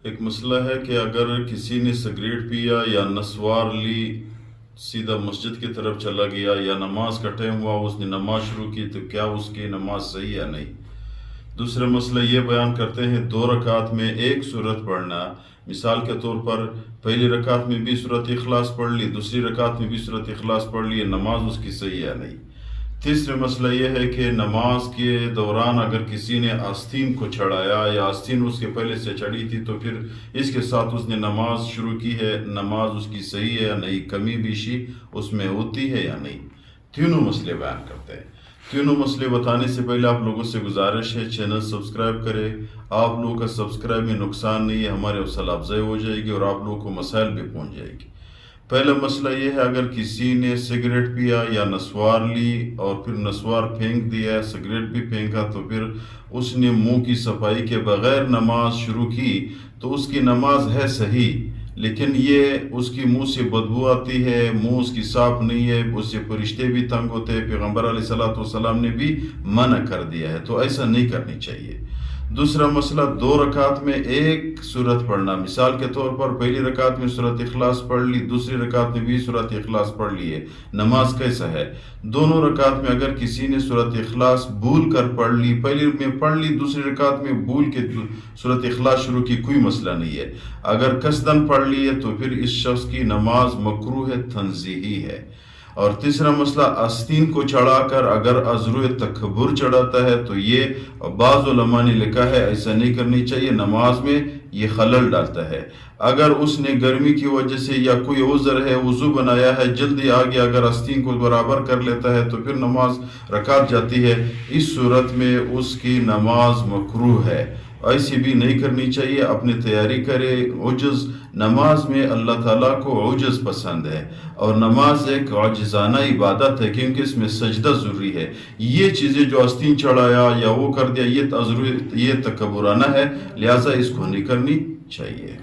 ایک مسئلہ ہے کہ اگر کسی نے سگریٹ پیا یا نسوار لی، سیدھا مسجد کی طرف چلا گیا یا نماز کا ٹائم ہوا اس نے نماز شروع کی، تو کیا اس کی نماز صحیح یا نہیں؟ دوسرا مسئلہ یہ بیان کرتے ہیں 2 رکعت میں ایک سورت پڑھنا، مثال کے طور پر پہلی رکعت میں بھی سورت اخلاص پڑھ لی، دوسری رکعت میں بھی سورت اخلاص پڑھ لی، نماز اس کی صحیح یا نہیں؟ تیسرا مسئلہ یہ ہے کہ نماز کے دوران اگر کسی نے آستین کو چڑھایا یا آستین اس کے پہلے سے چڑھی تھی تو پھر اس کے ساتھ اس نے نماز شروع کی ہے، نماز اس کی صحیح ہے یا نہیں؟ کمی بیشی اس میں ہوتی ہے یا نہیں؟ تینوں مسئلے بیان کرتے ہیں۔ تینوں مسئلے بتانے سے پہلے آپ لوگوں سے گزارش ہے چینل سبسکرائب کریں۔ آپ لوگوں کا سبسکرائب میں نقصان نہیں ہے، ہمارے حوصلہ افزائی ہو جائے گی اور آپ لوگوں کو مسائل بھی پہنچ جائے گی۔ پہلا مسئلہ یہ ہے اگر کسی نے سگریٹ پیا یا نسوار لی اور پھر نسوار پھینک دیا، سگریٹ بھی پھینکا، تو پھر اس نے منہ کی صفائی کے بغیر نماز شروع کی تو اس کی نماز ہے صحیح، لیکن یہ اس کی منہ سے بدبو آتی ہے، منہ اس کی صاف نہیں ہے، اس سے فرشتے بھی تنگ ہوتے ہیں، پیغمبر علیہ السلام نے بھی منع کر دیا ہے، تو ایسا نہیں کرنی چاہیے۔ دوسرا مسئلہ 2 رکعت میں ایک سورت پڑھنا، مثال کے طور پر پہلی رکعت میں سورت اخلاص پڑھ لی، دوسری رکعت میں بھی سورت اخلاص پڑھ لی ہے، نماز کیسا ہے؟ دونوں رکعت میں اگر کسی نے سورت اخلاص بھول کر پڑھ لی، پہلی میں پڑھ لی، دوسری رکعت میں بھول کے سورت اخلاص شروع کی، کوئی مسئلہ نہیں ہے۔ اگر قصداً پڑھ لی ہے تو پھر اس شخص کی نماز مکروہ تنزیہی ہے۔ اور تیسرا مسئلہ آستین کو چڑھا کر اگر عذر تکبر چڑھاتا ہے تو یہ بعض علماء نے لکھا ہے ایسا نہیں کرنی چاہیے، نماز میں یہ خلل ڈالتا ہے۔ اگر اس نے گرمی کی وجہ سے یا کوئی عذر ہے، وضو بنایا ہے، جلدی آگے اگر آستین کو برابر کر لیتا ہے تو پھر نماز رکعت جاتی ہے، اس صورت میں اس کی نماز مکروہ ہے، ایسی بھی نہیں کرنی چاہیے۔ اپنی تیاری کرے۔ عجز، نماز میں اللہ تعالیٰ کو عجز پسند ہے اور نماز ایک عاجزانہ عبادت ہے کیونکہ اس میں سجدہ ضروری ہے۔ یہ چیزیں جو آستین چڑھایا یا وہ کر دیا یہ تکبرانہ ہے، لہٰذا اس کو نہیں کرنی چاہیے۔